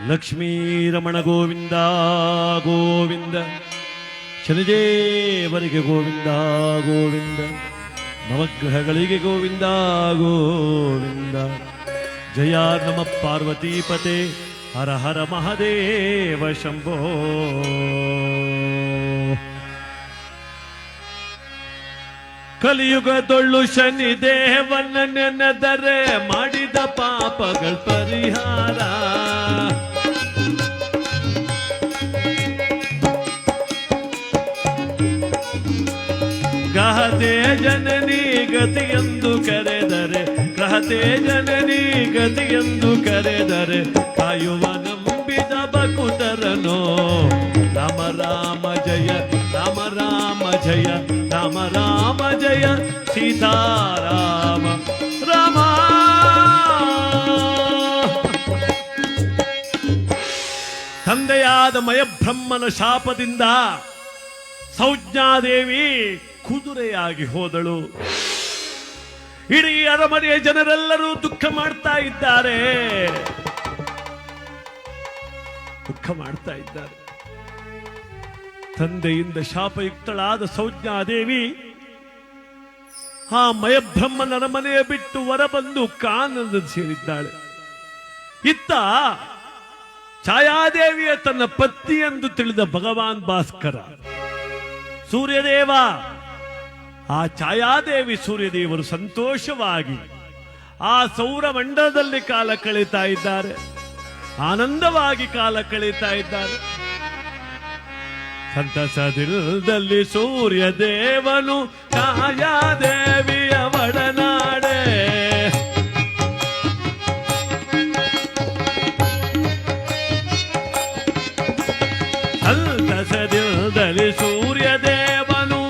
ಲಕ್ಷ್ಮೀರಮಣ ಗೋವಿಂದ ಗೋವಿಂದ, ಶನಿದೇವರಿಗೆ ಗೋವಿಂದ ಗೋವಿಂದ, ನವಗ್ರಹಗಳಿಗೆ ಗೋವಿಂದ ಗೋವಿಂದ. ಜಯ ನಮ ಪಾರ್ವತೀಪತೆ, ಹರ ಹರ ಮಹದೇವ ಶಂಭೋ. ಕಲಿಯುಗದೊಳ್ಳು ಶನಿದೇವನ ನೆನೆದರೆ ಮಾಡಿದ ಪಾಪಗಳ ಪರಿಹಾರ. ಗ್ರಹತೆ ಜನನಿ ಗತಿಯೆಂದು ಕರೆದರೆ, ಗ್ರಹತೆ ಜನನಿ ಗತಿಯೆಂದು ಕರೆದರೆ, ಕಾಯುವ ನಂಬಿದ ಭಕ್ತರನೋ. ರಾಮ ರಾಮ ಜಯ ರಾಮ ರಾಮ ಜಯ ರಾಮ ರಾಮ ಜಯ ಸೀತಾರಾಮ ರಾಮ. ತಂದೆಯಾದ ಮಯಬ್ರಹ್ಮನ ಶಾಪದಿಂದ ಸೌಜ್ಞಾದೇವಿ ಕುದುರೆಯಾಗಿ ಹೋದಳು. ಇಡೀ ಅರಮನೆಯ ಜನರೆಲ್ಲರೂ ದುಃಖ ಮಾಡ್ತಾ ಇದ್ದಾರೆ, ದುಃಖ ಮಾಡ್ತಾ ಇದ್ದಾರೆ. ತಂದೆಯಿಂದ ಶಾಪಯುಕ್ತಳಾದ ಸೌಜ್ಞಾದೇವಿ ಆ ಮಯಬ್ರಹ್ಮನ ಅರಮನೆಯ ಬಿಟ್ಟು ಹೊರಬಂದು ಕಾನನ ಸೇರಿದ್ದಾಳೆ. ಇತ್ತ ಛಾಯಾದೇವಿಯ ತನ್ನ ಪತ್ನಿ ಎಂದು ತಿಳಿದ ಭಗವಾನ್ ಭಾಸ್ಕರ ಸೂರ್ಯದೇವ, ಆ ಛಾಯಾದೇವಿ ಸೂರ್ಯದೇವರು ಸಂತೋಷವಾಗಿ ಆ ಸೌರಮಂಡಲದಲ್ಲಿ ಕಾಲ ಕಳೀತಾ ಇದ್ದಾರೆ, ಆನಂದವಾಗಿ ಕಾಲ ಕಳೀತಾ ಇದ್ದಾರೆ. ಸಂತಸದಿಲ್ಲದಲ್ಲಿ ಸೂರ್ಯದೇವನು ಛಾಯಾದೇವಿಯ ಒಡನಾಡೆ. ಸಂತಸದಿಲ್ಲದಲ್ಲಿ ಸೂರ್ಯದೇವನು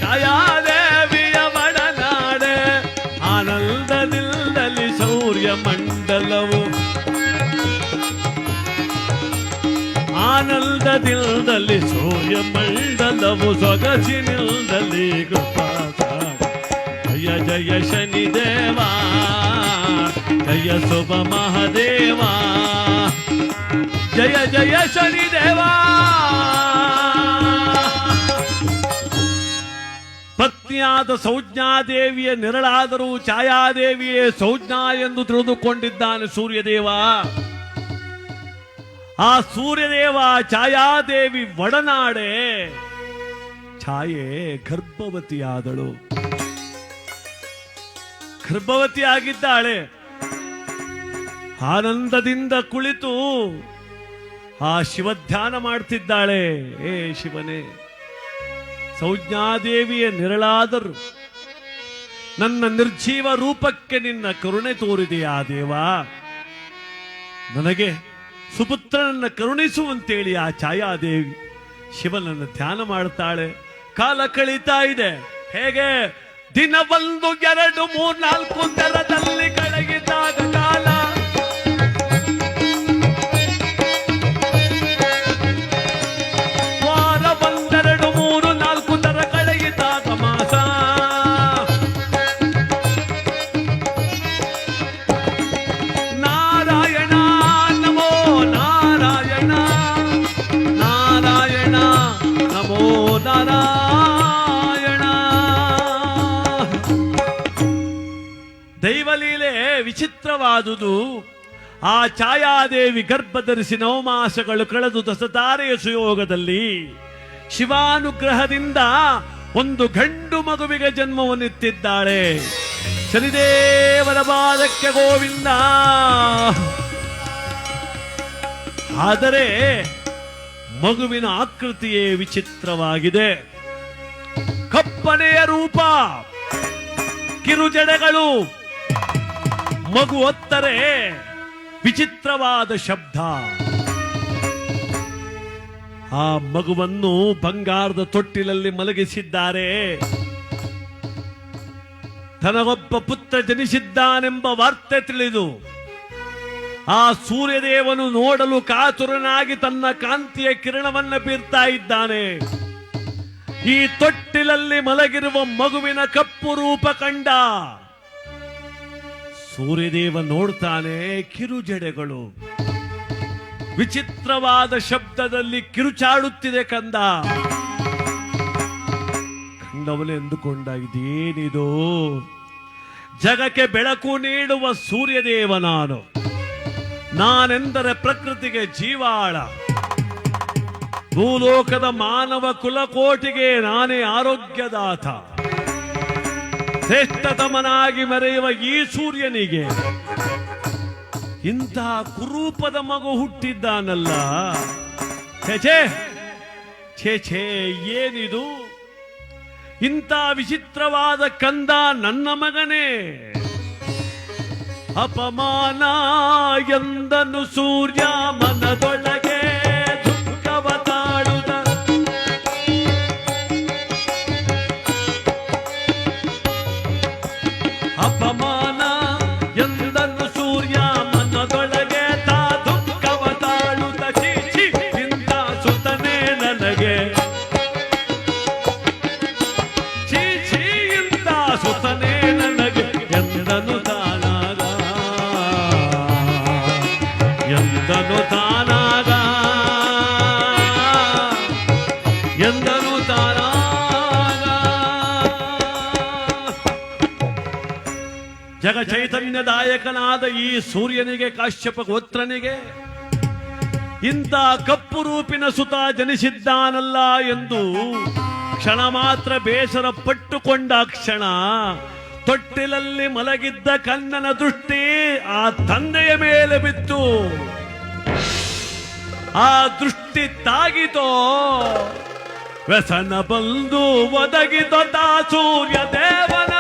ಛಾಯಾದೇವಿಯ ಒಡನಾಡೆ. ಆನಂದದಿಲ್ಲದಲ್ಲಿ ಸೂರ್ಯ ಮಂಡಲವು, ಆನಂದದಿಲ್ಲದಲ್ಲಿ ಸೂರ್ಯ ಮಂಡಲವು, ಸೊಗಸಿನಿಲ್ಲದಲ್ಲಿ ಕೃಪಾಸಾರ. ಜಯ ಜಯ ಶನಿದೇವ, ಜಯ ಶುಭ ಮಹಾದೇವ, ಜಯ ಜಯ ಶನಿದೇವ. ಪತ್ನಿಯಾದ ಸೌಜ್ಞಾದೇವಿಯ ನೆರಳಾದರೂ ಛಾಯಾದೇವಿಯೇ ಸೌಜ್ಞಾ ಎಂದು ತಿಳಿದುಕೊಂಡಿದ್ದಾನೆ ಸೂರ್ಯದೇವ. ಆ ಸೂರ್ಯದೇವ ಛಾಯಾದೇವಿ ಒಡನಾಡೆ. ಛಾಯೆ ಗರ್ಭವತಿಯಾದಳು, ಗರ್ಭವತಿಯಾಗಿದ್ದಾಳೆ. ಆನಂದದಿಂದ ಕುಳಿತು ಆ ಶಿವಧ್ಯಾನ ಮಾಡ್ತಿದ್ದಾಳೆ. ಏ ಶಿವನೇ, ಸೌಜ್ಞಾದೇವಿಯ ನೆರಳಾದರು ನನ್ನ ನಿರ್ಜೀವ ರೂಪಕ್ಕೆ ನಿನ್ನ ಕರುಣೆ ತೋರಿದೆಯಾ ದೇವ. ನನಗೆ ಸುಪುತ್ರನನ್ನ ಕರುಣಿಸುವಂತೇಳಿ ಆ ಛಾಯಾದೇವಿ ಶಿವನನ್ನು ಧ್ಯಾನ ಮಾಡ್ತಾಳೆ. ಕಾಲ ಕಳೀತಾ ಇದೆ. ಹೇಗೆ? ದಿನ 1 2 3 4 ದರದಲ್ಲಿ ಕಳಗಿದಾಗ ಕಾಲ. ವಾರ 1 2 3 4 ದರ ಕಳಗಿದಾಗ ಮಾಸ. ನಾರಾಯಣ ನಮೋ ನಾರಾಯಣ, ನಾರಾಯಣ ನಮೋ ನಾರಾಯಣ. ದೈವಲೀಲೆ ವಿಚಿತ್ರವಾದುದು. ಆ ಛಾಯಾದೇವಿ ಗರ್ಭಧರಿಸಿ 9 ಮಾಸಗಳು ಕಳೆದು ದಶತಾರೆಯ ಸುಯೋಗದಲ್ಲಿ ಶಿವಾನುಗ್ರಹದಿಂದ ಒಂದು ಗಂಡು ಮಗುವಿಗೆ ಜನ್ಮವನ್ನಿತ್ತಿದ್ದಾಳೆ. ಶನಿದೇವರ ಪಾದಕ್ಕೆ ಗೋವಿಂದ. ಆದರೆ ಮಗುವಿನ ಆಕೃತಿಯೇ ವಿಚಿತ್ರವಾಗಿದೆ. ಕಪ್ಪನೆಯ ರೂಪ, ಕಿರುಜಡೆಗಳು. ಮಗು ಒತ್ತರೆ ವಿಚಿತ್ರವಾದ ಶಬ್ದ. ಆ ಮಗುವನ್ನು ಬಂಗಾರದ ತೊಟ್ಟಿಲಲ್ಲಿ ಮಲಗಿಸಿದ್ದಾರೆ. ತನಗೊಬ್ಬ ಪುತ್ರ ಜನಿಸಿದ್ದಾನೆಂಬ ವಾರ್ತೆ ತಿಳಿದು ಆ ಸೂರ್ಯದೇವನು ನೋಡಲು ಕಾತುರನಾಗಿ ತನ್ನ ಕಾಂತಿಯ ಕಿರಣವನ್ನು ಬೀರ್ತಾ ಇದ್ದಾನೆ. ಈ ತೊಟ್ಟಿಲಲ್ಲಿ ಮಲಗಿರುವ ಮಗುವಿನ ಕಪ್ಪು ರೂಪ ಕಂಡ ಸೂರ್ಯದೇವ ನೋಡ್ತಾನೆ. ಕಿರುಜಡೆಗಳು, ವಿಚಿತ್ರವಾದ ಶಬ್ದದಲ್ಲಿ ಕಿರುಚಾಡುತ್ತಿದೆ ಕಂದ. ಕಂಡವನೇ ಎಂದುಕೊಂಡ, ಇದೇನಿದು? ಜಗಕ್ಕೆ ಬೆಳಕು ನೀಡುವ ಸೂರ್ಯದೇವ ನಾನೆಂದರೆ ಪ್ರಕೃತಿಗೆ ಜೀವಾಳ, ಭೂಲೋಕದ ಮಾನವ ಕುಲಕೋಟಿಗೆ ನಾನೇ ಆರೋಗ್ಯದಾತ. ಶ್ರೇಷ್ಠತಮನಾಗಿ ಮೆರೆಯುವ ಈ ಸೂರ್ಯನಿಗೆ ಇಂತಹ ಕುರೂಪದ ಮಗು ಹುಟ್ಟಿದ್ದಾನಲ್ಲ. ಛೇ ಛೇ ಛೇ, ಏನಿದು? ಇಂಥ ವಿಚಿತ್ರವಾದ ಕಂದ ನನ್ನ ಮಗನೇ. ಅಪಮಾನ ಎಂದನು ಸೂರ್ಯ ಮನದೊಳಗೆ ದುಃಖವ ತಾಳುದ. ಅಪಮಾನ ಎಂದನು ಸೂರ್ಯ ಮನದೊಳಗೆ ತಾ ದುಃಖವ ತಾಳುದ. ಚೀಚಿ ಇಂಥ ಸುತನೇ ನನಗೆ, ಚೀಚಿ ಇಂಥ ಸುತನೇ ನನಗೆ ಎಂದನು ತಾನಾಗ, ಎಂದನು ತಾನಾಗ, ಎಂದನು ತಾನಾಗ. ಜಗ ಚೈತನ್ಯದಾಯಕನಾದ ಈ ಸೂರ್ಯನಿಗೆ, ಕಾಶ್ಯಪ ಗೋತ್ರನಿಗೆ ಇಂಥ ಕಪ್ಪು ರೂಪಿನ ಸುತ ಜನಿಸಿದ್ದಾನಲ್ಲ ಎಂದು ಕ್ಷಣ ಮಾತ್ರ ಬೇಸರ ಪಟ್ಟುಕೊಂಡ ಕ್ಷಣ ತೊಟ್ಟಿಲಲ್ಲಿ ಮಲಗಿದ್ದ ಕಣ್ಣನ ದೃಷ್ಟಿ ಆ ತಂದೆಯ ಮೇಲೆ ಬಿತ್ತು. ಆ ದೃಷ್ಟಿ ತಾಗಿತೋ, ವ್ಯಸನ ಬಂದು ಒದಗಿದ ಸೂರ್ಯ ದೇವನ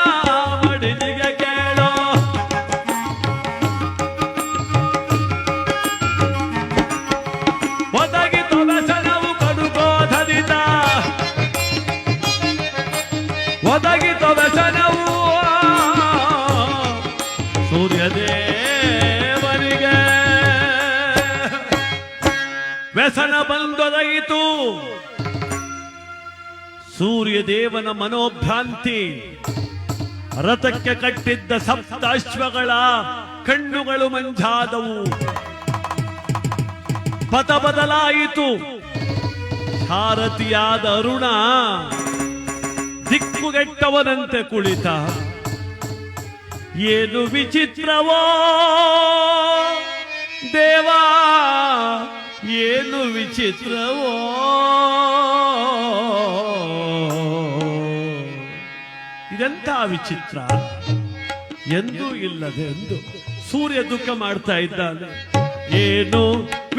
ಮಡಿಲಿಗೆ ಕೇಳೋ. ಒದಗಿದ ವ್ಯಸನವು ಕಡುಗೋಧರಿತ, ಒದಗಿದ ವ್ಯಸನವು ಸೂರ್ಯದೇವನಿಗೆ. ವ್ಯಸನ ಬಂದೊದಗಿತು. ಸೂರ್ಯದೇವನ ಮನೋಭ್ರಾಂತಿ. ರಥಕ್ಕೆ ಕಟ್ಟಿದ್ದ ಸಪ್ತಾಶ್ವಗಳ ಕಣ್ಣುಗಳು ಮಂಜಾದವು. ಪಥ ಬದಲಾಯಿತು. ಸಾರಥಿಯಾದ ಅರುಣ ದಿಕ್ಕುಗೆಟ್ಟವನಂತೆ ಕುಳಿತ. ಏನು ವಿಚಿತ್ರವೋ ದೇವಾ, ಏನು ವಿಚಿತ್ರವೋ. ಇದೆಂಥ ವಿಚಿತ್ರ, ಎಂದೂ ಇಲ್ಲದೆ ಎಂದು ಸೂರ್ಯ ದುಃಖ ಮಾಡ್ತಾ ಇದ್ದಾನೆ. ಏನು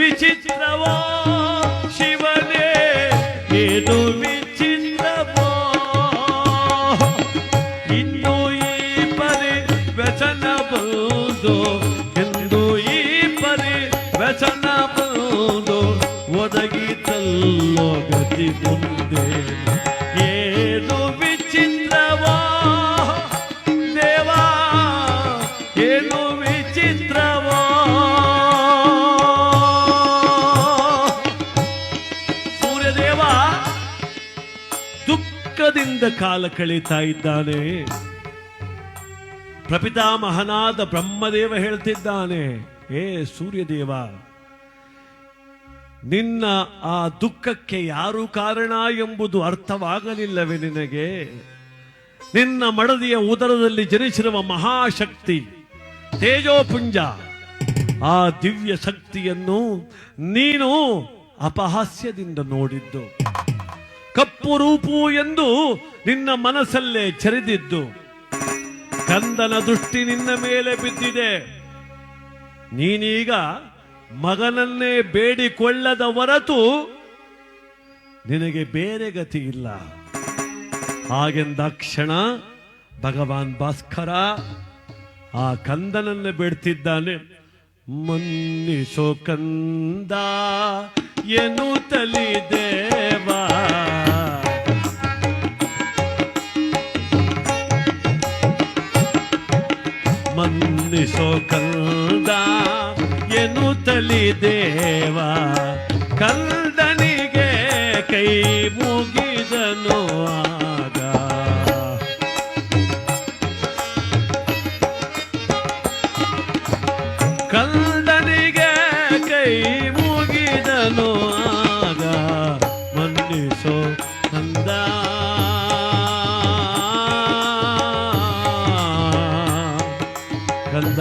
ವಿಚಿತ್ರವೋ ಶಿವನೇ, ಏನು ವಿಚಿತ್ರವೋ. ಇನ್ನು ಈ ಪರಿ ವ್ಯಸನ ಬಂದು, ಎಂದು ಈ ಪರಿ ವ್ಯಸನ ಬಂದು ಒದಗಿತಲ್ಲೋ ಗತಿ ಮುಂದೆ. ಏನು ವಿಚಿತ್ರವೋ ದೇವಾ, ಏನು ವಿಚಿತ್ರವೋ. ಸೂರ್ಯದೇವ ದುಃಖದಿಂದ ಕಾಲ ಕಳೀತಾ ಇದ್ದಾನೆ. ಪ್ರಪಿತಾಮಹನಾದ ಬ್ರಹ್ಮದೇವ ಹೇಳ್ತಿದ್ದಾನೆ, ಏ ಸೂರ್ಯದೇವ, ನಿನ್ನ ಆ ದುಃಖಕ್ಕೆ ಯಾರು ಕಾರಣ ಎಂಬುದು ಅರ್ಥವಾಗಲಿಲ್ಲವೇ ನಿನಗೆ? ನಿನ್ನ ಮಡದಿಯ ಉದರದಲ್ಲಿ ಜನಿಸಿರುವ ಮಹಾಶಕ್ತಿ ತೇಜೋಪುಂಜ, ಆ ದಿವ್ಯ ಶಕ್ತಿಯನ್ನು ನೀನು ಅಪಹಾಸ್ಯದಿಂದ ನೋಡಿದ್ದು. ಕಪ್ಪು ರೂಪು ಎಂದು ನಿನ್ನ ಮನಸ್ಸಲ್ಲೇ ಚರಿದಿದ್ದು. ಕಂದನ ದೃಷ್ಟಿ ನಿನ್ನ ಮೇಲೆ ಬಿದ್ದಿದೆ. ನೀನೀಗ ಮಗನನ್ನೇ ಬೇಡಿಕೊಳ್ಳದ ಹೊರತು ನಿನಗೆ ಬೇರೆ ಗತಿ ಇಲ್ಲ. ಹಾಗೆಂದ ಕ್ಷಣ ಭಗವಾನ್ ಭಾಸ್ಕರ ಆ ಕಂದನನ್ನೇ ಬೇಡ್ತಿದ್ದಾನೆ. ಮನ್ನಿಸೋ ಕಂದ ಎನ್ನುತ್ತಲಿ ದೇವ, ಮನ್ನಿಸೋ ಕಂದ ಎನ್ನುತ್ತಲಿ ದೇವ. ಕಂದನಿಗೆ ಕೈ ಮುಗಿದನು ಆಗ. ಕಂದನಿಗೆ ಕೈ ಮುಗಿ ನನ್ನನು ಆಗ ಮನ್ನಿಸೋ ಕಂದ. ಕಂದ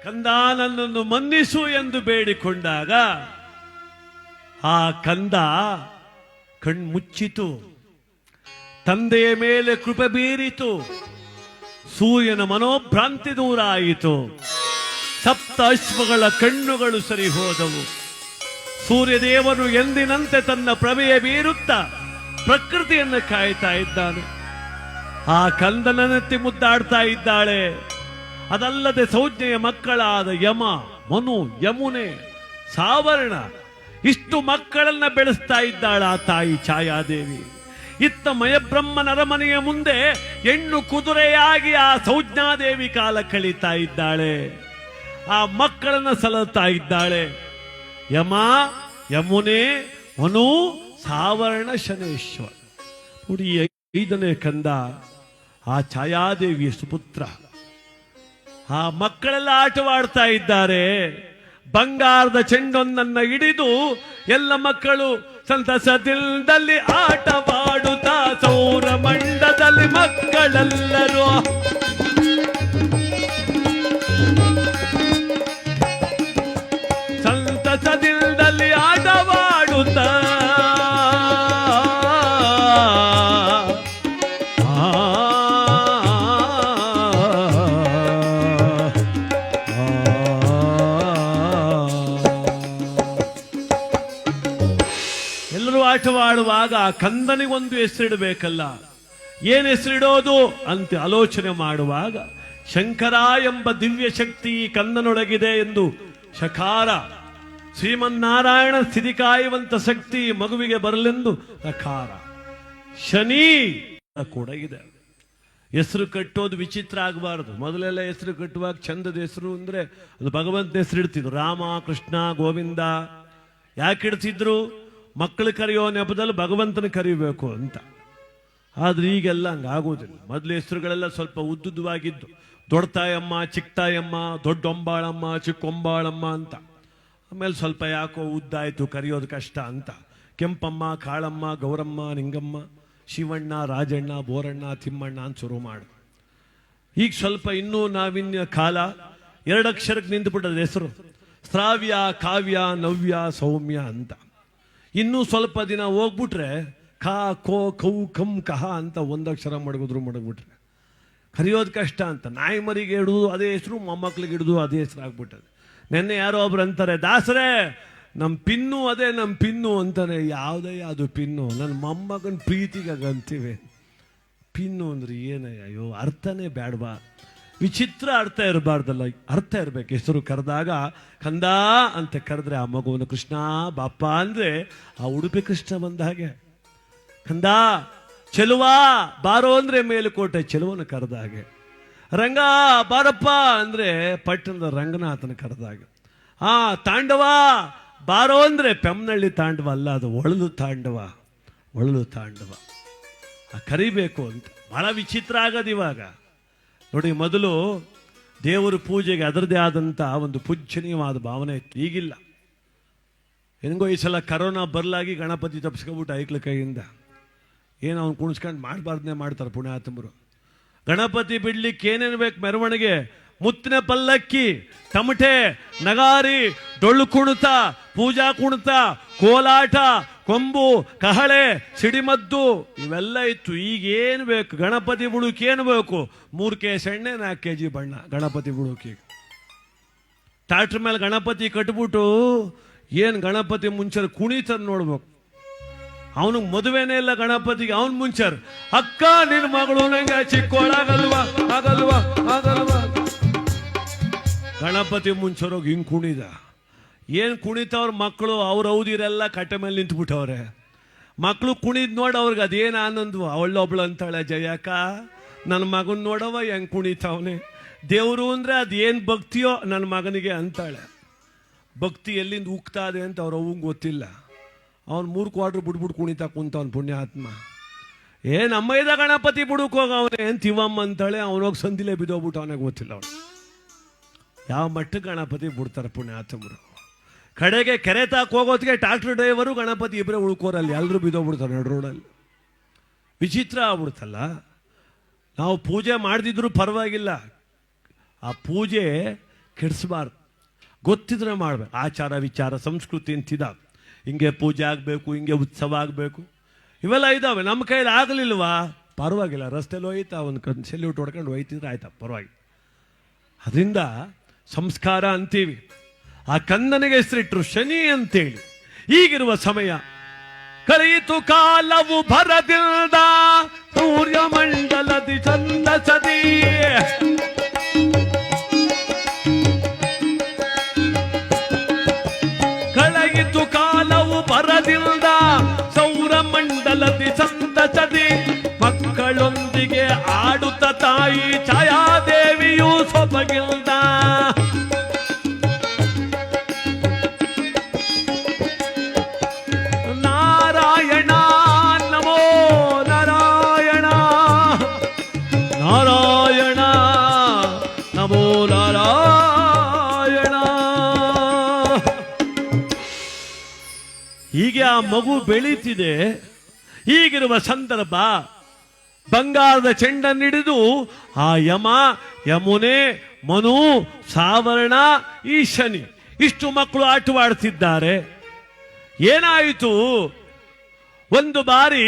ಕಂದ ನನ್ನನ್ನು ಮನ್ನಿಸು ಎಂದು ಬೇಡಿಕೊಂಡಾಗ ಆ ಕಂದ ಕಣ್ಮುಚ್ಚಿತು, ತಂದೆಯ ಮೇಲೆ ಕೃಪೆ ಬೀರಿತು, ಸೂರ್ಯನ ಮನೋಭ್ರಾಂತಿ ದೂರ ಆಯಿತು, ಸಪ್ತ ಅಶ್ವಗಳ ಕಣ್ಣುಗಳು ಸರಿ ಹೋದವು. ಸೂರ್ಯದೇವನು ಎಂದಿನಂತೆ ತನ್ನ ಪ್ರಭೆಯ ಬೀರುತ್ತಾ ಪ್ರಕೃತಿಯನ್ನು ಕಾಯ್ತಾ ಇದ್ದಾನೆ. ಆ ಕಂದನನೆತ್ತಿ ಮುದ್ದಾಡ್ತಾ ಇದ್ದಾಳೆ. ಅದಲ್ಲದೆ ಸಂಜ್ಞೆಯ ಮಕ್ಕಳಾದ ಯಮ, ಮನು, ಯಮುನೆ, ಸಾವರ್ಣ ಇಷ್ಟು ಮಕ್ಕಳನ್ನ ಬೆಳೆಸ್ತಾ ಇದ್ದಾಳ ಆ ತಾಯಿ ಛಾಯಾದೇವಿ. ಇತ್ತ ಮಯಬ್ರಹ್ಮನ ಅರಮನೆಯ ಮುಂದೆ ಹೆಣ್ಣು ಕುದುರೆಯಾಗಿ ಆ ಸಂಜ್ಞಾದೇವಿ ಕಾಲ ಕಳೀತಾ ಇದ್ದಾಳೆ. ಆ ಮಕ್ಕಳನ್ನ ಸಲುತ್ತಾ ಇದ್ದಾಳೆ. ಯಮ, ಯಮುನೆ, ಮನು, ಸಾವರ್ಣ, ಶನೇಶ್ವರ. ನೋಡಿ, 5ನೇ ಕಂದ ಆ ಛಾಯಾದೇವಿಯ ಸುಪುತ್ರ. ಆ ಮಕ್ಕಳೆಲ್ಲ ಆಟವಾಡ್ತಾ ಇದ್ದಾರೆ. ಬಂಗಾರದ ಚೆಂಡೊಂದನ್ನ ಹಿಡಿದು ಎಲ್ಲ ಮಕ್ಕಳು ಸಂತಸದಲ್ಲಿ ಆಟವಾಡುತ್ತಾ ಸೌರ ಮಂಡದಲ್ಲಿ ಮಕ್ಕಳೆಲ್ಲರೂ ಸಂತಸದಲ್ಲಿ ಆಟವಾಡುತ್ತಾ ಆಟವಾಡುವಾಗ ಕಂದನಿಗೊಂದು ಹೆಸರಿಡಬೇಕಲ್ಲ, ಏನ್ ಹೆಸರಿಡೋದು ಅಂತ ಆಲೋಚನೆ ಮಾಡುವಾಗ ಶಂಕರ ಎಂಬ ದಿವ್ಯ ಶಕ್ತಿ ಕಂದನೊಳಗಿದೆ ಎಂದು ಶಕಾರ, ಶ್ರೀಮನ್ನಾರಾಯಣ ಸ್ಥಿತಿ ಕಾಯುವಂತ ಶಕ್ತಿ ಮಗುವಿಗೆ ಬರಲೆಂದು ಸಕಾರ, ಶನಿ ಕೂಡ ಇದೆ. ಹೆಸರು ಕಟ್ಟೋದು ವಿಚಿತ್ರ ಆಗಬಾರದು. ಮೊದಲೆಲ್ಲ ಹೆಸರು ಕಟ್ಟುವಾಗ ಚಂದದ ಹೆಸರು ಅಂದ್ರೆ ಅದು ಭಗವಂತನ ಹೆಸರು ಇಡ್ತಿದ್ರು. ರಾಮ, ಕೃಷ್ಣ, ಗೋವಿಂದ. ಯಾಕೆ ಇಡ್ತಿದ್ರು? ಮಕ್ಕಳು ಕರೆಯೋ ನೆಪದಲ್ಲಿ ಭಗವಂತನ ಕರಿಬೇಕು ಅಂತ. ಆದ್ರೆ ಈಗೆಲ್ಲ ಹಂಗಾಗೋದಿಲ್ಲ. ಮೊದಲು ಹೆಸರುಗಳೆಲ್ಲ ಸ್ವಲ್ಪ ಉದ್ದುದ್ದವಾಗಿದ್ದು, ದೊಡ್ಡ ತಾಯಮ್ಮ, ಚಿಕ್ಕ ತಾಯಮ್ಮ, ದೊಡ್ಡೊಂಬಾಳಮ್ಮ, ಚಿಕ್ಕೊಂಬಾಳಮ್ಮ ಅಂತ. ಆಮೇಲೆ ಸ್ವಲ್ಪ ಯಾಕೋ ಉದ್ದಾಯ್ತು, ಕರೆಯೋದು ಕಷ್ಟ ಅಂತ ಕೆಂಪಮ್ಮ, ಕಾಳಮ್ಮ, ಗೌರಮ್ಮ, ನಿಂಗಮ್ಮ, ಶಿವಣ್ಣ, ರಾಜಣ್ಣ, ಬೋರಣ್ಣ, ತಿಮ್ಮಣ್ಣ ಅಂತ ಶುರು ಮಾಡು. ಈಗ ಸ್ವಲ್ಪ ಇನ್ನೂ ನಾವಿನ್ಯ ಕಾಲ 2 ಅಕ್ಷರಕ್ಕೆ ನಿಂತುಬಿಟ್ಟದ ಹೆಸರು. ಶ್ರಾವ್ಯ, ಕಾವ್ಯ, ನವ್ಯ, ಸೌಮ್ಯ ಅಂತ. ಇನ್ನೂ ಸ್ವಲ್ಪ ದಿನ ಹೋಗ್ಬಿಟ್ರೆ ಖಾ, ಕೋ, ಕೌ, ಕಂ, ಕಹ ಅಂತ 1 ಅಕ್ಷರ ಮಡಗಿಬಿಟ್ರೆ ಕರೆಯೋದು ಕಷ್ಟ ಅಂತ. ನಾಯಿ ಮರಿಗೆ ಹಿಡಿದು ಅದೇ ಹೆಸರು, ಮೊಮ್ಮಕ್ಳಿಗೆ ಹಿಡಿದು ಅದೇ ಹೆಸರು ಆಗ್ಬಿಟ್ಟದೆ. ನೆನ್ನೆ ಯಾರೋ ಒಬ್ರು ಅಂತಾರೆ, ದಾಸರೇ ನಮ್ಮ ಪಿನ್ನು ಅದೇ ನಮ್ಮ ಪಿನ್ನು ಅಂತಾನೆ. ಯಾವುದೇ ಅದು ಪಿನ್ನು? ನನ್ನ ಮೊಮ್ಮಗನ ಪ್ರೀತಿಗೆ ಅಂತೀವಿ. ಪಿನ್ನು ಅಂದ್ರೆ ಏನಯ್ಯ? ಅಯ್ಯೋ, ಅರ್ಥನೇ ಬೇಡವಾ? ವಿಚಿತ್ರ ಅರ್ಥ ಇರಬಾರ್ದಲ್ಲ, ಅರ್ಥ ಇರ್ಬೇಕು. ಹೆಸರು ಕರೆದಾಗ ಕಂದ ಅಂತ ಕರೆದ್ರೆ ಆ ಮಗುವನ್ನು ಕೃಷ್ಣ ಬಾಪ ಅಂದ್ರೆ ಆ ಉಡುಪಿ ಕೃಷ್ಣ ಬಂದ ಹಾಗೆ. ಕಂದ, ಚೆಲುವಾ ಬಾರೋ ಅಂದ್ರೆ ಮೇಲುಕೋಟೆ ಚೆಲುವನ ಕರೆದ ಹಾಗೆ. ರಂಗ ಬಾರಪ್ಪ ಅಂದ್ರೆ ಪಟ್ಟಣದ ರಂಗನಾಥನ ಕರೆದ ಹಾಗೆ. ತಾಂಡವ ಬಾರೋ ಅಂದ್ರೆ ಪೆಮ್ನಳ್ಳಿ ತಾಂಡವ ಅಲ್ಲ, ಅದು ಒಳಲು ತಾಂಡವ, ಒಳಲು ತಾಂಡವ. ಕರಿಬೇಕು ಅಂತ ಬಹಳ ವಿಚಿತ್ರ ಆಗದು ಇವಾಗ. ನೋಡಿ, ಮೊದಲು ದೇವರ ಪೂಜೆಗೆ ಅದರದೇ ಆದಂಥ ಒಂದು ಪೂಜ್ಯನೀಯವಾದ ಭಾವನೆ ಇತ್ತು, ಈಗಿಲ್ಲ. ಹೆಂಗೋ ಈ ಸಲ ಕರೋನಾ ಬರಲಾಗಿ ಗಣಪತಿ ತಪ್ಪಿಸ್ಕೊಬಿಟ್ಟು ಐಕ್ಲ ಕೈಯಿಂದ ಏನು ಅವ್ನು ಕುಣಿಸ್ಕೊಂಡು ಮಾಡಬಾರ್ದನ್ನೇ ಮಾಡ್ತಾರೆ ಪುಣ್ಯಾತ್ಮರು. ಗಣಪತಿ ಬಿಡ್ಲಿಕ್ಕೆ ಏನೇನು ಬೇಕು ಮೆರವಣಿಗೆ? ಮುತ್ತಿನ ಪಲ್ಲಕ್ಕಿ, ತಮಟೆ, ನಗಾರಿ, ಡೊಳ್ಳು ಕುಣಿತ, ಪೂಜಾ ಕುಣಿತ, ಕೋಲಾಟ, ಕೊಂಬು, ಕಹಳೆ, ಸಿಡಿಮದ್ದು ಇವೆಲ್ಲ ಇತ್ತು. ಈಗೇನು ಬೇಕು? ಗಣಪತಿ ಬುಡುಕಿ ಏನು ಬೇಕು? 3 ಕೇಸ್ ಎಣ್ಣೆ, 4 kg ಬಣ್ಣ. ಗಣಪತಿ ಬುಡುಕಿ ಟ್ಯಾಕ್ಟ್ರ್ ಮೇಲೆ ಗಣಪತಿ ಕಟ್ಬಿಟ್ಟು ಏನು ಗಣಪತಿ ಮುಂಚರ್ ಕುಣಿತರ್ ನೋಡ್ಬೇಕು. ಅವನಿಗೆ ಮದುವೆನೇ ಇಲ್ಲ ಗಣಪತಿಗೆ, ಅವನ್ ಮುಂಚರ್ ಅಕ್ಕ ನಿನ್ನ ಮಗಳು ನಂಗೆ ಚಿಕ್ಕೋಳಾಗಲ್ವಾ, ಆಗಲ್ವಾ, ಆಗಲ್ವಾ. ಗಣಪತಿ ಮುಂಚರೋಗಿ ಹಿಂಗ್ ಕುಣಿದ. ಏನು ಕುಣಿತವ್ರ ಮಕ್ಕಳು, ಅವ್ರ ಹೌದಿರೆಲ್ಲ ಕಟ್ಟೆ ಮೇಲೆ ನಿಂತ್ಬಿಟ್ಟವ್ರೆ. ಮಕ್ಕಳು ಕುಣಿದ್ ನೋಡಿ ಅವ್ರಿಗೆ ಅದೇನು ಆನಂದವು. ಅವಳೊಬ್ಳು ಅಂತಾಳೆ, ಜಯಕ್ಕ ನನ್ನ ಮಗನ್ ನೋಡವ ಹೆಂಗ್ ಕುಣಿತಾವನೆ. ದೇವರು ಅಂದ್ರೆ ಅದೇನು ಭಕ್ತಿಯೋ ನನ್ನ ಮಗನಿಗೆ ಅಂತಾಳೆ. ಭಕ್ತಿ ಎಲ್ಲಿಂದ ಉಕ್ತಾ ಇದೆ ಅಂತ ಅವ್ರ ಅವಂಗೆ ಗೊತ್ತಿಲ್ಲ. ಅವ್ನು 3 ಕ್ವಾರ್ಟರ್ ಬಿಟ್ಬಿಟ್ಟು ಕುಣಿತಾ ಕುಂತವನ್ ಪುಣ್ಯಾತ್ಮ. ನಮ್ಮೈದ ಗಣಪತಿ ಬಿಡುಕ್ ಹೋಗವನೇ ತಿವಮ್ಮ ಅಂತಾಳೆ. ಅವನೋಗಿ ಸಂದಿಲೆ ಬಿದ್ದೋಗ್ಬಿಟ್ಟು ಅವನಿಗೆ ಗೊತ್ತಿಲ್ಲ. ಅವನು ಯಾವ ಮಟ್ಟಕ್ಕೆ ಗಣಪತಿ ಬಿಡ್ತಾರೆ ಪುಣ್ಯಾತಮರು. ಕಡೆಗೆ ಕೆರೆ ತಾಕ್ ಹೋಗೋದಕ್ಕೆ ಟ್ರಾಕ್ಟರ್ ಡ್ರೈವರು ಗಣಪತಿ ಇಬ್ಬರೇ ಉಳ್ಕೋರಲ್ಲಿ, ಎಲ್ಲರೂ ಬಿದ್ದೋಗ್ಬಿಡ್ತಾರೆ ನಡು ರೋಡಲ್ಲಿ. ವಿಚಿತ್ರ ಆಗ್ಬಿಡ್ತಲ್ಲ. ನಾವು ಪೂಜೆ ಮಾಡದಿದ್ರು ಪರವಾಗಿಲ್ಲ, ಆ ಪೂಜೆ ಕೆಡಿಸ್ಬಾರ್ದು. ಗೊತ್ತಿದ್ರೆ ಮಾಡ್ಬೇಕು. ಆಚಾರ ವಿಚಾರ ಸಂಸ್ಕೃತಿ ಅಂತಿದ, ಹಿಂಗೆ ಪೂಜೆ ಆಗಬೇಕು, ಹಿಂಗೆ ಉತ್ಸವ ಆಗಬೇಕು, ಇವೆಲ್ಲ ಇದ್ದಾವೆ. ನಮ್ಮ ಕೈಲಿ ಆಗಲಿಲ್ವಾ ಪರವಾಗಿಲ್ಲ, ರಸ್ತೆಲಿ ಹೋಯ್ತಾ ಒಂದು ಸೆಲ್ಯೂಟ್ ಹೊಡ್ಕೊಂಡು ಹೋಯ್ತಿದ್ರೆ ಆಯ್ತಾ ಪರವಾಗಿಲ್ಲ. ಅದರಿಂದ ಸಂಸ್ಕಾರ ಅಂತೀವಿ. ಆ ಕಂದನಿಗೆ ಹೆಸರಿಟ್ರು ಶನಿ ಅಂತೇಳಿ. ಈಗಿರುವ ಸಮಯ ಕಳೆಯಿತು ಕಾಲವು ಭರದಿಲ್ದ ಸೂರ್ಯ ಮಂಡಲದಿ ಚಂದ ಸದಿ. ಕಳೆಯಿತು ಕಾಲವು ಭರದಿಲ್ದ ಸೌರ ಮಂಡಲದಿ ಚಂದ ಸದಿ. ಮಕ್ಕಳೊಂದಿಗೆ ಆಡುತ್ತ ತಾಯಿ ಛಾಯಾದೇವಿಯು ಸೊಬಗಿಲ್ದ. ಹೀಗೆ ಆ ಮಗು ಬೆಳೀತಿದೆ. ಈಗಿರುವ ಸಂದರ್ಭ ಬಂಗಾರದ ಚೆಂಡನ್ನಿಡಿದು ಆ ಯಮ, ಯಮುನೆ, ಮನು, ಸಾವರ್ಣ, ಈ ಶನಿ ಇಷ್ಟು ಮಕ್ಕಳು ಆಟವಾಡ್ತಿದ್ದಾರೆ. ಏನಾಯಿತು? ಒಂದು ಬಾರಿ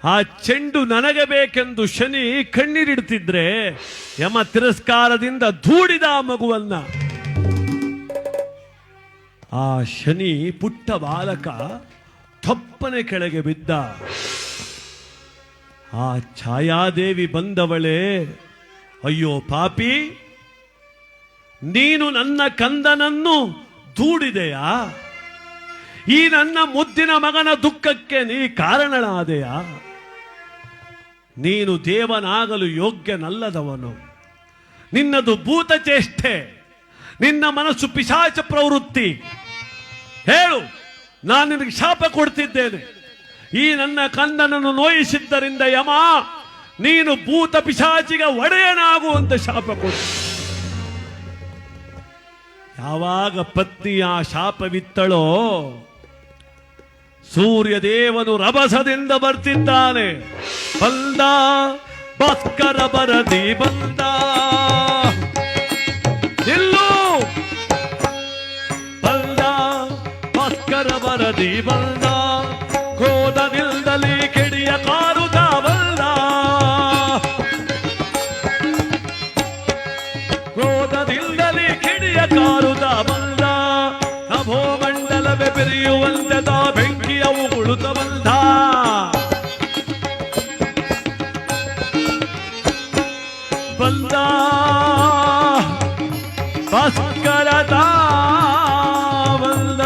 ಆ ಚೆಂಡು ನನಗೆ ಬೇಕೆಂದು ಶನಿ ಕಣ್ಣೀರಿಡ್ತಿದ್ರೆ ಯಮ ತಿರಸ್ಕಾರದಿಂದ ದೂಡಿದ ಆ ಮಗುವನ್ನ. ಆ ಶನಿ ಪುಟ್ಟ ಬಾಲಕ ತಪ್ಪನೆ ಕೆಳಗೆ ಬಿದ್ದ. ಆ ಛಾಯಾದೇವಿ ಬಂದವಳೆ, ಅಯ್ಯೋ ಪಾಪಿ, ನೀನು ನನ್ನ ಕಂದನನ್ನು ದೂಡಿದೆಯಾ? ಈ ನನ್ನ ಮುದ್ದಿನ ಮಗನ ದುಃಖಕ್ಕೆ ನೀ ಕಾರಣನಾದೆಯಾ? ನೀನು ದೇವನಾಗಲು ಯೋಗ್ಯನಲ್ಲದವನು. ನಿನ್ನದು ಭೂತ ಚೇಷ್ಟೆ, ನಿನ್ನ ಮನಸ್ಸು ಪಿಶಾಚ ಪ್ರವೃತ್ತಿ. ಹೇಳು, ನಾನು ನಿನಗೆ ಶಾಪ ಕೊಡ್ತಿದ್ದೇನೆ. ಈ ನನ್ನ ಕಂದನನ್ನು ನೋಯಿಸಿದ್ದರಿಂದ ಯಮ, ನೀನು ಭೂತ ಪಿಶಾಚಿಗೆ ಒಡೆಯನಾಗುವಂತ ಶಾಪ ಕೊಡು. ಯಾವಾಗ ಪತ್ನಿ ಆ ಶಾಪವಿತ್ತಳೋ, ಸೂರ್ಯದೇವನು ರಭಸದಿಂದ ಬರ್ತಿದ್ದಾನೆ. ಬಂದ ಭಾಸ್ಕರ ಬರದಿ ಬಂದ. ನಿಲ್ಲು, ಬಂದ ಭಾಸ್ಕರ ಬರದಿ ಬಂದ. ಕ್ರೋಧವಿಲ್ಲದಲ್ಲಿ ಕೆಡಿಯ ಕಾರುತ್ತ ಬಂದ. ಕ್ರೋಧದಿಂದಲೇ ಕೆಡಿಯ ಕಾರುತ್ತ ಬಂದ. ನಭೋ ಮಂಡಲವೇ ಬೆರೆಯುವಂತೆ ತಾ ಬೆಂಕಿಯ ಉಗುಳುತ್ತ ಬಂದ. ಬಂದ ಭಾಸ್ಕರದ ಬಂದ.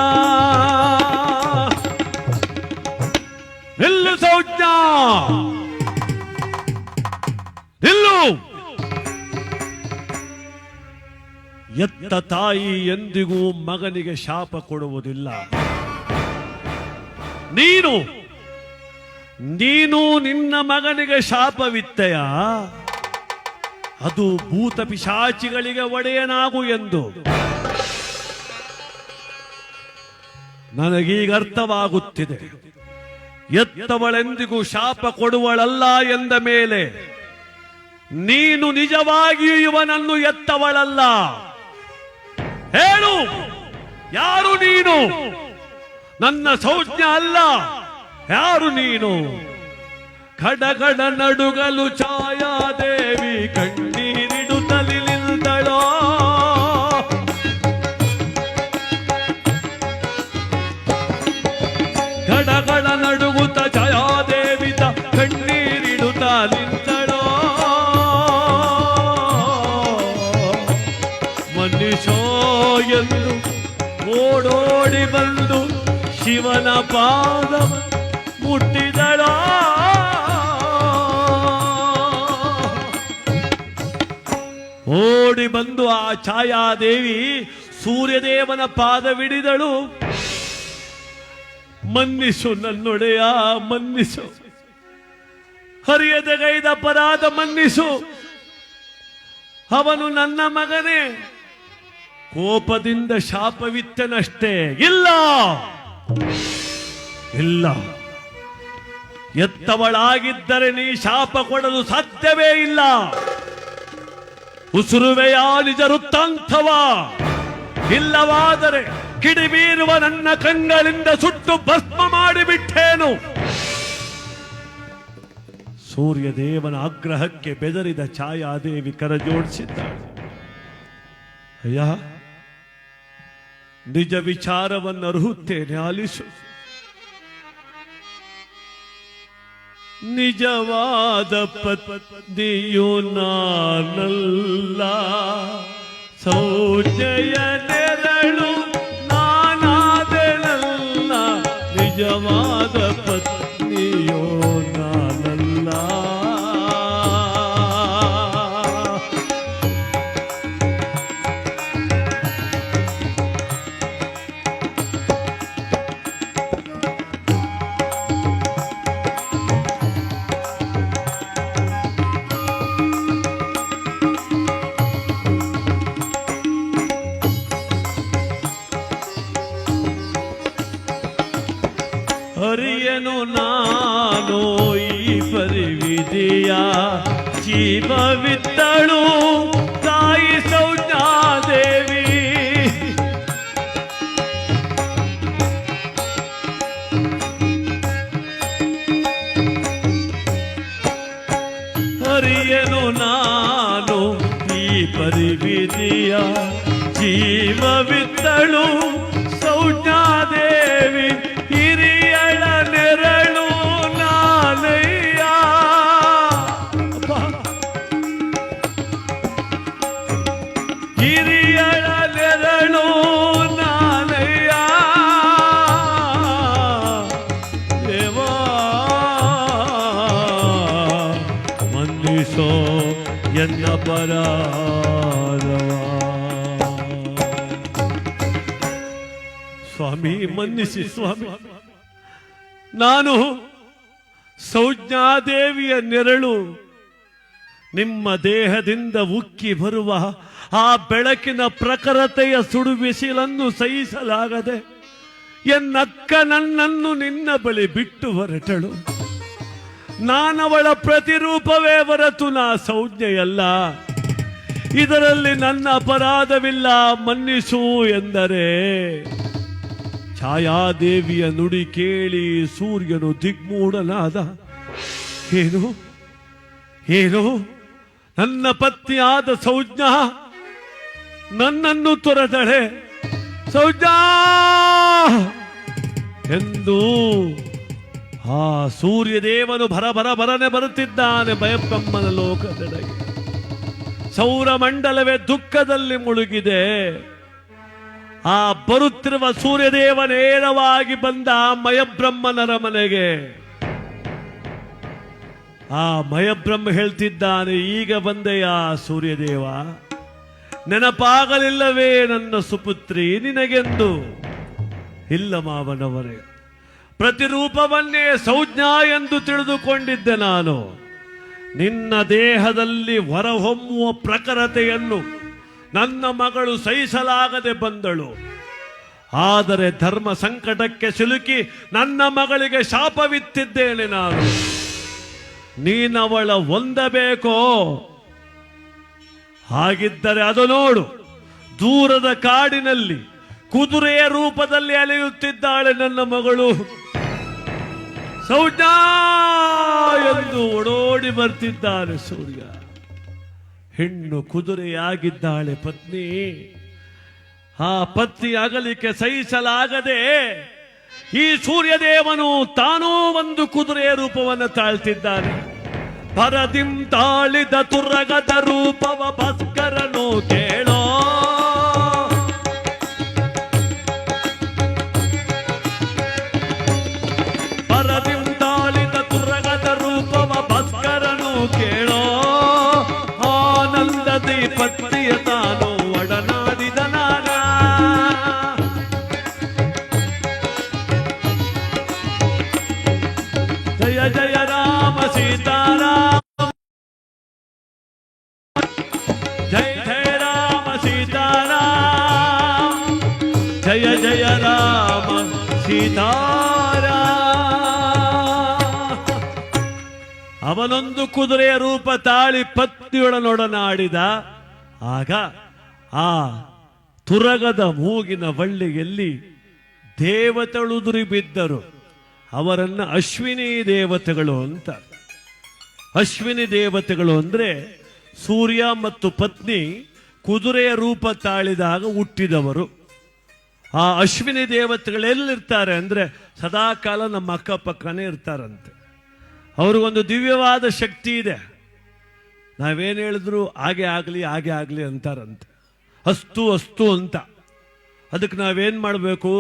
ನಿಲ್ಲು ಸೌಜ್ಞ, ನಿಲ್ಲು. ಎತ್ತ ತಾಯಿ ಎಂದಿಗೂ ಮಗನಿಗೆ ಶಾಪ ಕೊಡುವುದಿಲ್ಲ. ನೀನು ನಿನ್ನ ಮಗನಿಗೆ ಶಾಪವಿತ್ತೆಯ? ಅದು ಭೂತ ಪಿಶಾಚಿಗಳಿಗೆ ಒಡೆಯನಾಗು ಎಂದು. ನನಗೀಗ ಅರ್ಥವಾಗುತ್ತಿದೆ. ಎತ್ತವಳೆಂದಿಗೂ ಶಾಪ ಕೊಡುವಳಲ್ಲ ಎಂದ ಮೇಲೆ ನೀನು ನಿಜವಾಗಿಯೂ ಇವನನ್ನು ಎತ್ತವಳಲ್ಲ. ಹೇಳು, ಯಾರು ನೀನು? ನನ್ನ ಸೌಜ್ಞ ಅಲ್ಲ. ಯಾರು ನೀನು? ಖಡಗಡ ನಡುಗಲು ಛಾಯಾದೇವಿ ಕಣ್ಣೀರಿಡುತ್ತಲಿ ನಿಲ್ದಳೋ. ಖಡಗಡ ನಡುಗುತ್ತ ಛಾಯಾದೇವಿತ ಕಣ್ಣೀರಿಡುತ್ತ ನಿಲ್ದಳೋ. ಮನುಷ್ಯೋ ಎಂದು ಓಡೋಡಿ ಬಂದು ಶಿವನ ಪಾದ ಮುಟ್ಟಿದಳೋ. ಓಡಿ ಬಂದು ಆ ಛಾಯಾದೇವಿ ಸೂರ್ಯದೇವನ ಪಾದವಿಡಿದಳು. ಮನ್ನಿಸು ನನ್ನೊಡೆಯ, ಮನ್ನಿಸು. ಹರಿಯದಗೈದ ಅಪರಾಧ ಮನ್ನಿಸು. ಅವನು ನನ್ನ ಮಗನೇ, ಕೋಪದಿಂದ ಶಾಪವಿತ್ತನಷ್ಟೇ. ಇಲ್ಲ ಇಲ್ಲ, ಎತ್ತವಳಾಗಿದ್ದರೆ ನೀ ಶಾಪ ಕೊಡಲು ಸಾಧ್ಯವೇ ಇಲ್ಲ. ಉಸುರುವೆಯಾ ನಿಜ ವೃತ್ತಾಂತವ? ಇಲ್ಲವಾದರೆ ಕಿಡಿಬೀರುವ ನನ್ನ ಕಂಗಳಿಂದ ಸುಟ್ಟು ಭಸ್ಮ ಮಾಡಿಬಿಟ್ಟೇನು. ಸೂರ್ಯದೇವನ ಆಗ್ರಹಕ್ಕೆ ಬೆದರಿದ ಛಾಯಾದೇವಿ ಕರಜೋಡಿಸಿದ್ದಾಳೆ. ಅಯ್ಯ, ನಿಜ ವಿಚಾರವನ್ನು ಅರ್ಹುತ್ತೇನೆ, ಆಲಿಸು. ನಿಜವಾದ ಪತ್ನಿಯು ನಾನಲ್ಲ, ಸೌಜಯ ನೆರಳು ನಾನಾದೆನಲ್ಲ. ನಿಜವಾದ ಪತ್ನಿಯೋ ನಾನಲ್ಲ. ಹರಿಯನು ನಾನು ಈ ಪರಿವಿಧಿಯ, ಜೀವವಿತ್ತಳು ತಾಯಿ ಸೌಜ್ಞಾದೇವಿ. ಹರಿಯನು ನಾನು ಈ ಪರಿವಿಧಿಯ, ಜೀವವಿತ್ತಳು ಸೌಜ್ಞಾದೇವಿ. ಹಿರಿಯಳ ನೆರಳು ನಾನಯ್ಯ. ಹಿರಿಯಳ ನೆರಳು ನಾನಯ್ಯ. ದೇವಾ ಮನ್ನಿಸೋ ಎನ್ನ ಪರಾಧವ. ಸ್ವಾಮಿ ಮನ್ನಿಸಿ ಸ್ವಾಮಿ. ನಾನು ಸೌಜ್ಞಾದೇವಿಯ ನೆರಳು. ನಿಮ್ಮ ದೇಹದಿಂದ ಉಕ್ಕಿ ಬರುವ ಆ ಬೆಳಕಿನ ಪ್ರಖರತೆಯ ಸುಡು ಬಿಸಿಲನ್ನು ಸಹಿಸಲಾಗದೆ ಎನ್ನಕ್ಕ ನನ್ನನ್ನು ನಿನ್ನ ಬಳಿ ಬಿಟ್ಟು ಹೊರಟಳು. ನಾನವಳ ಪ್ರತಿರೂಪವೇ ಹೊರತು ನಾ ಸೌಜ್ಞೆಯಲ್ಲ. ಇದರಲ್ಲಿ ನನ್ನ ಅಪರಾಧವಿಲ್ಲ, ಮನ್ನಿಸು ಎಂದರೆ ಛಾಯಾದೇವಿಯ ನುಡಿ ಕೇಳಿ ಸೂರ್ಯನು ದಿಗ್ಮೂಢನಾದ. ಏನು ಏನು, ನನ್ನ ಪತ್ನಿಯಾದ ಸೌಜ್ಞಾ ನನ್ನನ್ನು ತೊರೆದಳೆ. ಸೌಜ್ಞಾ ಎಂದು ಆ ಸೂರ್ಯದೇವನು ಭರನೆ ಬರುತ್ತಿದ್ದಾನೆ ಭಯಬ್ರಹ್ಮನ ಲೋಕದೆಡೆಗೆ. ಸೌರಮಂಡಲವೇ ದುಃಖದಲ್ಲಿ ಮುಳುಗಿದೆ. ಆ ಬರುತ್ತಿರುವ ಸೂರ್ಯದೇವ ನೇರವಾಗಿ ಬಂದ ಮಯಬ್ರಹ್ಮನರ ಮನೆಗೆ. ಆ ಮಯಬ್ರಹ್ಮ ಹೇಳ್ತಿದ್ದಾನೆ, ಈಗ ಬಂದೆಯ ಸೂರ್ಯದೇವ, ನೆನಪಾಗಲಿಲ್ಲವೇ ನನ್ನ ಸುಪುತ್ರಿ ನಿನಗೆಂದು? ಇಲ್ಲ ಮಾವನವರೇ, ಪ್ರತಿರೂಪವನ್ನೇ ಸೌಜ್ಞಾ ಎಂದು ತಿಳಿದುಕೊಂಡಿದ್ದೆ ನಾನು. ನಿನ್ನ ದೇಹದಲ್ಲಿ ಹೊರಹೊಮ್ಮುವ ಪ್ರಖರತೆಯನ್ನು ನನ್ನ ಮಗಳು ಸಹಿಸಲಾಗದೆ ಬಂದಳು. ಆದರೆ ಧರ್ಮ ಸಂಕಟಕ್ಕೆ ಸಿಲುಕಿ ನನ್ನ ಮಗಳಿಗೆ ಶಾಪವಿತ್ತಿದ್ದೇನೆ ನಾನು. ನೀನವಳ ಹೊಂದಬೇಕೋ? ಹಾಗಿದ್ದರೆ ಅದು ನೋಡು, ದೂರದ ಕಾಡಿನಲ್ಲಿ ಕುದುರೆಯ ರೂಪದಲ್ಲಿ ಅಲೆಯುತ್ತಿದ್ದಾಳೆ ನನ್ನ ಮಗಳು. ಸೌಜ್ಞಾ ಎಂದು ಓಡೋಡಿ ಬರ್ತಿದ್ದಾನೆ ಸೂರ್ಯ. ಹೆಣ್ಣು ಕುದುರೆಯಾಗಿದ್ದಾಳೆ ಪತ್ನಿ. ಆ ಪತ್ನಿ ಅಗಲಿಕೆ ಸಹಿಸಲಾಗದೆ ಈ ಸೂರ್ಯದೇವನು ತಾನೂ ಒಂದು ಕುದುರೆಯ ರೂಪವನ್ನು ತಾಳ್ತಿದ್ದಾನೆ. ಭರದಿಂ ತಾಳಿದ ತುರಗದ ರೂಪವ ಭಾಸ್ಕರನು ಕೇಳೋ. ಭರದಿಂ ತಾಳಿದ ತುರಗದ ರೂಪವ ಭಾಸ್ಕರನು ಕೇಳೋ. ಆನಂದದಿ ಪತ್ನಿಯ ತಾನು ಒಡನಾಡಿದ ನಾಗ. ಜಯ ಜಯ ರಾಮ ಸೀತಾರಾಮ ಜಯ ರಾಮ ಸೀತಾರಾಮ. ಅವನೊಂದು ಕುದುರೆಯ ರೂಪ ತಾಳಿ ಪತ್ನಿಯೊಡನೊಡನಾಡಿದ. ಆಗ ಆ ತುರಗದ ಮೂಗಿನ ಬಳ್ಳಿಯಲ್ಲಿ ದೇವತೆಳುದುರಿ ಬಿದ್ದರು. ಅವರನ್ನ ಅಶ್ವಿನಿ ದೇವತೆಗಳು ಅಂತ. ಅಶ್ವಿನಿ ದೇವತೆಗಳು ಅಂದ್ರೆ ಸೂರ್ಯ ಮತ್ತು ಪತ್ನಿ ಕುದುರೆಯ ರೂಪ ತಾಳಿದಾಗ ಹುಟ್ಟಿದವರು. ಆ ಅಶ್ವಿನಿ ದೇವತೆಗಳೆಲ್ಲಿರ್ತಾರೆ ಅಂದ್ರೆ ಸದಾಕಾಲ ನಮ್ಮ ಅಕ್ಕಪಕ್ಕನೇ ಇರ್ತಾರಂತೆ. ಅವ್ರಿಗೊಂದು ದಿವ್ಯವಾದ ಶಕ್ತಿ ಇದೆ. ನಾವೇನು ಹೇಳಿದ್ರು ಹಾಗೆ ಆಗಲಿ ಹಾಗೆ ಆಗಲಿ ಅಂತಾರಂತೆ. ಅಸ್ತು ಅಸ್ತು ಅಂತ. ಅದಕ್ಕೆ ನಾವೇನು ಮಾಡಬೇಕು?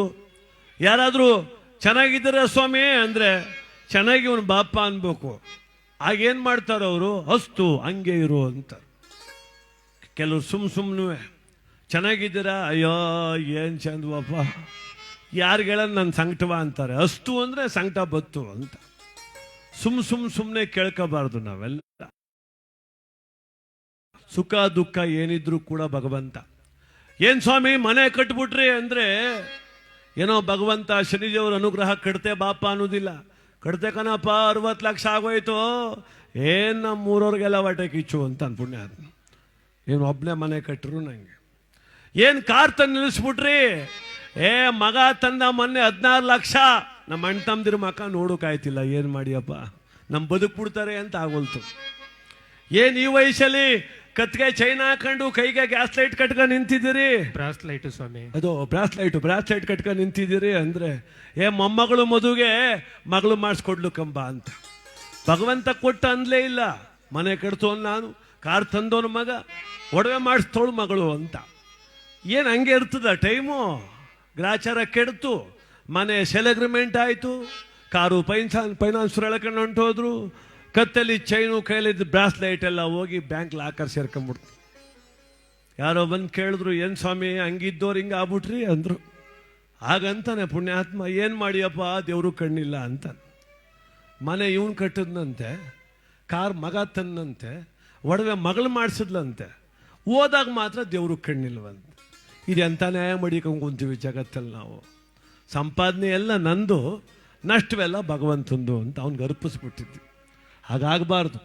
ಯಾರಾದರೂ ಚೆನ್ನಾಗಿದ್ದಾರೆ ಸ್ವಾಮಿ ಅಂದರೆ ಚೆನ್ನಾಗಿ ಇವನು ಬಾಪ ಅನ್ಬೇಕು. ಆಗೇನು ಮಾಡ್ತಾರೆ ಅವರು? ಅಸ್ತು ಹಂಗೆ ಇರು ಅಂತ. ಕೆಲವರು ಸುಮ್ಮನೆ ಚೆನ್ನಾಗಿದ್ದೀರಾ, ಅಯ್ಯೋ ಏನು ಚಂದವಪ್ಪ, ಯಾರಿಗೆಲ್ಲ ನನ್ನ ಸಂಕಟವ ಅಂತಾರೆ. ಅಸ್ತು ಅಂದರೆ ಸಂಕಟ ಬತ್ತು ಅಂತ. ಸುಮ್ಮನೆ ಕೇಳ್ಕೋಬಾರ್ದು ನಾವೆಲ್ಲ. ಸುಖ ದುಃಖ ಏನಿದ್ರು ಕೂಡ ಭಗವಂತ. ಏನ್ ಸ್ವಾಮಿ ಮನೆ ಕಟ್ಬಿಟ್ರಿ ಅಂದ್ರೆ ಏನೋ ಭಗವಂತ ಶನಿದೇವ್ರ ಅನುಗ್ರಹ ಕಟ್ತೆ ಬಾಪ ಅನ್ನೋದಿಲ್ಲ. ಕಟ್ತೆ ಕಣಪ್ಪ 60 ಲಕ್ಷ ಆಗೋಯ್ತು, ಏನ್ ನಮ್ಮ ಊರವ್ರಿಗೆಲ್ಲ ಹೊಟ್ಟೆ ಕಿಚ್ಚು ಅಂತ ಅನ್ಪುಣ್ಯ. ಏನು ಒಬ್ಬನೇ ಮನೆ ಕಟ್ಟರು ನಂಗೆ. ಏನ್ ಕಾರ್ ತಂದು ನಿಲ್ಲಿಸ್ಬಿಟ್ರಿ, ಮಗ ತಂದ ಮೊನ್ನೆ 16 ಲಕ್ಷ, ನಮ್ಮ ಅಣ್ಣ ತಮ್ಮದಿರ ಮಕ್ಕ ನೋಡೋಕಾಯ್ತಿಲ್ಲ, ಏನು ಮಾಡಿಯಪ್ಪ ನಮ್ಮ ಬದುಕ್ಬಿಡ್ತಾರೆ ಅಂತ ಆಗೋಲ್ತು. ಏನ್ ಈ ವಯಸ್ಸಲ್ಲಿ ಕತ್ಗೆ ಚೈನ್ ಹಾಕೊಂಡು ಕೈಗೆ ಗ್ಯಾಸ್ ಲೈಟ್ ಕಟ್ಕೊಂಡು ನಿಂತಿದ್ದೀರಿ? ಬ್ರಾಸ್ಲೈಟ್ ಸ್ವಾಮಿ, ಅದು ಬ್ರಾಸ್ಲೈಟ್ ಕಟ್ಕೊಂಡು ನಿಂತಿದ್ದೀರಿ ಅಂದ್ರೆ ಮೊಮ್ಮಗಳು ಮದುವೆಗೆ ಮಗಳು ಮಾಡಿಸ್ಕೊಡ್ಲು ಕಂಬ ಅಂತ. ಭಗವಂತ ಕೊಟ್ಟ ಅಂದ್ಲೇ ಇಲ್ಲ. ಮನೆ ಕಟ್ತೋನ್ ನಾನು, ಕಾರ್ ತಂದೋನು ಮಗ, ಒಡವೆ ಮಾಡಿಸ್ತೋಳು ಮಗಳು ಅಂತ. ಏನು ಹಂಗೆ ಇರ್ತದ ಟೈಮು? ಗ್ರಾಚಾರ ಕೆಡ್ತು, ಮನೆ ಸೆಲ್ ಅಗ್ರಿಮೆಂಟ್ ಆಯಿತು, ಕಾರು ಫೈನಾನ್ಸ್ ಎಳ್ಕೊಂಡು ಹೊಂಟೋದ್ರು, ಕತ್ತಲ್ಲಿ ಚೈನು ಕೈಲಿದ್ದು ಬ್ರಾಸ್ಲೈಟ್ ಎಲ್ಲ ಹೋಗಿ ಬ್ಯಾಂಕ್ ಲಾಕರ್ ಸೇರ್ಕೊಂಡ್ಬಿಡ್ತು. ಯಾರೋ ಬಂದು ಕೇಳಿದ್ರು, ಏನು ಸ್ವಾಮಿ ಹಂಗಿದ್ದವ್ರು ಹಿಂಗೆ ಆಗ್ಬಿಟ್ರಿ ಅಂದರು. ಹಾಗಂತಾನೆ ಪುಣ್ಯಾತ್ಮ, ಏನು ಮಾಡಿಯಪ್ಪ ದೇವರು ಕಣ್ಣಿಲ್ಲ ಅಂತ. ಮನೆ ಇವನು ಕಟ್ಟಿದ್ನಂತೆ, ಕಾರ್ ಮಗ ತನ್ನಂತೆ, ಒಡವೆ ಮಗಳು ಮಾಡಿಸಿದ್ಲಂತೆ, ಹೋದಾಗ ಮಾತ್ರ ದೇವರು ಕಣ್ಣಿಲ್ವಂತೆ. ಇದೆಂಥ ನ್ಯಾಯ ಮಡಿಕೊಂಡು ಕುಂತೀವಿ ಜಗತ್ತಲ್ಲಿ ನಾವು. ಸಂಪಾದನೆ ಎಲ್ಲ ನಂದು, ನಷ್ಟವೆಲ್ಲ ಭಗವಂತಂದು ಅಂತ ಅವ್ನಿಗೆ ಅರ್ಪಿಸ್ಬಿಟ್ಟಿದ್ವಿ. ಹಾಗಾಗಬಾರ್ದು.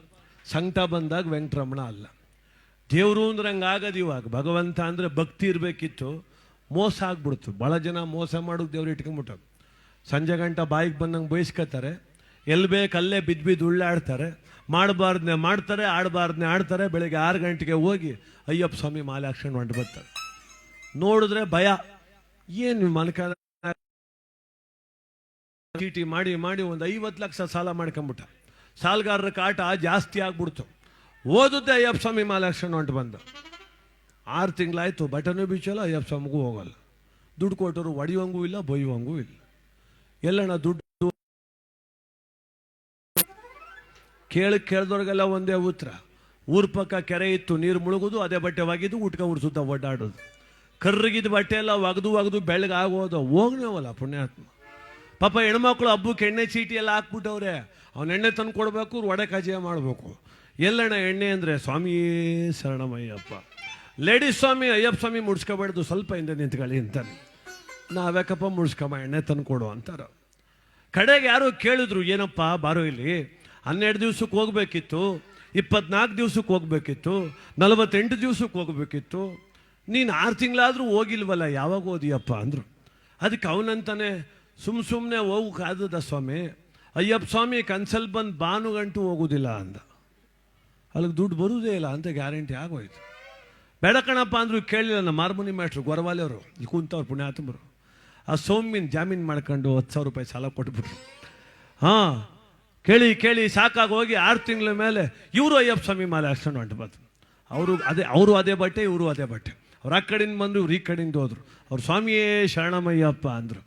ಸಂಕಟ ಬಂದಾಗ ವೆಂಕಟರಮಣ ಅಲ್ಲ, ದೇವರು ಅಂದ್ರೆ ಹಂಗಾಗದು. ಇವಾಗ ಭಗವಂತ ಅಂದರೆ ಭಕ್ತಿ ಇರಬೇಕಿತ್ತು, ಮೋಸ ಆಗ್ಬಿಡ್ತು. ಭಾಳ ಜನ ಮೋಸ ಮಾಡೋದು ದೇವ್ರು ಇಟ್ಕೊಂಡ್ಬಿಟ್ಟು ಸಂಜೆ ಗಂಟ ಬಾಯಿಗೆ ಬಂದಂಗೆ ಬಯಸ್ಕೊತಾರೆ, ಎಲ್ಲಿ ಬೇಕು ಅಲ್ಲೇ ಬಿದ್ದು ಉಳ್ಳಾಡ್ತಾರೆ, ಮಾಡಬಾರ್ದನ್ನೇ ಮಾಡ್ತಾರೆ, ಆಡಬಾರ್ದನ್ನೇ ಆಡ್ತಾರೆ. ಬೆಳಗ್ಗೆ 6 ಗಂಟೆಗೆ ಹೋಗಿ ಅಯ್ಯಪ್ಪ ಸ್ವಾಮಿ ಮಾಲೆ ಹಾಕ್ಸ್ಕೊಂಡು ಹೊಂಟು ಬರ್ತಾರೆ. ನೋಡಿದ್ರೆ ಭಯ, ಏನು ಮನಕ ಚೀಟಿ ಮಾಡಿ ಒಂದು 50 ಲಕ್ಷ ಸಾಲ ಮಾಡ್ಕೊಂಬಿಟ್ಟ. ಸಾಲಗಾರರ ಕಾಟ ಜಾಸ್ತಿ ಆಗ್ಬಿಡ್ತು. ಓದುತ್ತೆ ಅಯ್ಯಪ್ಪ ಸ್ವಾಮಿ ಮಾಲೆ ಹಾಕ್ಸ್ಕೊಂಡು ಹೊಂಟು ಬಂದ. 6 ತಿಂಗಳಾಯ್ತು, ಬಟನು ಬೀಚಲ್ಲ, ಅಯ್ಯಪ್ಪ ಸ್ವಾಮಿಗೂ ಹೋಗಲ್ಲ. ದುಡ್ಡು ಕೊಟ್ಟರು ಹೊಡಿಯೋಂಗೂ ಇಲ್ಲ, ಬೊಯ್ಯುವಂಗೂ ಇಲ್ಲ. ಎಲ್ಲಣ್ಣ ದುಡ್ಡು ಕೇಳಿದವ್ರಿಗೆಲ್ಲ ಒಂದೇ ಉತ್ತರ. ಊರ ಪಕ್ಕ ಕೆರೆ ಇತ್ತು, ನೀರು ಮುಳುಗೋದು, ಅದೇ ಬಟ್ಟೆ ಒಗೆದು ಊಟಕ ಉಡ್ಸುತ್ತ ಓಡಾಡೋದು. ಕರ್ರಗಿದ ಬಟ್ಟೆ ಎಲ್ಲ ಒಗೆದು ಬೆಳಗ್ಗೆ ಆಗೋದು. ಹೋಗ್ನೇವಲ್ಲ ಪುಣ್ಯಾತ್ಮ. ಪಾಪ ಹೆಣ್ಮಕ್ಳು ಹಬ್ಬಕ್ಕೆ ಎಣ್ಣೆ ಚೀಟಿ ಎಲ್ಲ ಹಾಕ್ಬಿಟ್ಟವ್ರೆ. ಅವ್ನು ಎಣ್ಣೆ ತಂದು ಕೊಡಬೇಕು, ಒಡೆ ಕಜಾಯ ಮಾಡಬೇಕು. ಎಲ್ಲಣ್ಣ ಎಣ್ಣೆ ಅಂದರೆ ಸ್ವಾಮಿ ಶರಣಮಯ್ಯಪ್ಪ. ಲೇಡೀಸ್ ಸ್ವಾಮಿ ಅಯ್ಯಪ್ಪ ಸ್ವಾಮಿ ಮುಡ್ಸ್ಕೊಬಾರ್ದು, ಸ್ವಲ್ಪ ಹಿಂದೆ ನಿಂತ್ಕೊಳ್ಳಿ ಅಂತಾನೆ. ನಾವ್ಯಾಕಪ್ಪ ಮುಡ್ಸ್ಕೊಮ್ಮ, ಎಣ್ಣೆ ತಂದು ಕೊಡು ಅಂತಾರೆ. ಕಡೆಗೆ ಯಾರು ಕೇಳಿದ್ರು, ಏನಪ್ಪ ಬಾರೋ ಇಲ್ಲಿ, 12 ದಿವ್ಸಕ್ಕೆ ಹೋಗ್ಬೇಕಿತ್ತು, 24 ದಿವ್ಸಕ್ಕೆ ಹೋಗ್ಬೇಕಿತ್ತು, 48 ದಿವ್ಸಕ್ಕೆ ಹೋಗ್ಬೇಕಿತ್ತು, ನೀನು 6 ತಿಂಗಳಾದರೂ ಹೋಗಿಲ್ವಲ್ಲ, ಯಾವಾಗ ಓದಿಯಪ್ಪ ಅಂದರು. ಅದಕ್ಕೆ ಅವನಂತಾನೆ, ಸುಮ್ಮನೆ ಹೋಗೋಕ್ಕಾದದ ಸ್ವಾಮಿ, ಅಯ್ಯಪ್ಪ ಸ್ವಾಮಿ ಕನ್ಸಲ್ ಬಂದು ಭಾನುಗಂಟು ಹೋಗೋದಿಲ್ಲ ಅಂದ. ಅಲ್ಲಿಗೆ ದುಡ್ಡು ಬರುವುದೇ ಇಲ್ಲ ಅಂತ ಗ್ಯಾರಂಟಿ ಆಗೋಯ್ತು. ಬೇಡ ಕಣಪ್ಪ ಅಂದರು. ಕೇಳಿಲ್ಲ ನಮ್ಮ ಹಾರ್ಮೋನಿ ಮಾಸ್ಟ್ರು ಗೊರವಾಲೆಯವರು, ಈ ಕುಂತವ್ರು ಪುಣ್ಯಾತ್ಮರು. ಆ ಸೌಮ್ಯನ ಜಾಮೀನು ಮಾಡ್ಕೊಂಡು 10,000 ರೂಪಾಯಿ ಸಾಲ ಕೊಟ್ಬಿಟ್ರು. ಹಾಂ, ಕೇಳಿ ಸಾಕಾಗಿ ಹೋಗಿ 6 ತಿಂಗಳ ಮೇಲೆ ಇವರು ಅಯ್ಯಪ್ಪ ಸ್ವಾಮಿ ಮಾಲೆ ಹಾಕ್ಸ್ಕೊಂಡು ಹೊಂಟು ಬಂತು. ಅವರು ಅದೇ ಬಟ್ಟೆ, ಇವರು ಅದೇ ಬಟ್ಟೆ. ಅವ್ರು ಆ ಕಡೆಯಿಂದ ಬಂದರು, ಇವ್ರು ಈ ಕಡೆಯಿಂದ ಹೋದ್ರು. ಅವ್ರು ಸ್ವಾಮಿಯೇ ಶರಣಮಯ್ಯಪ್ಪ ಅಂದರು.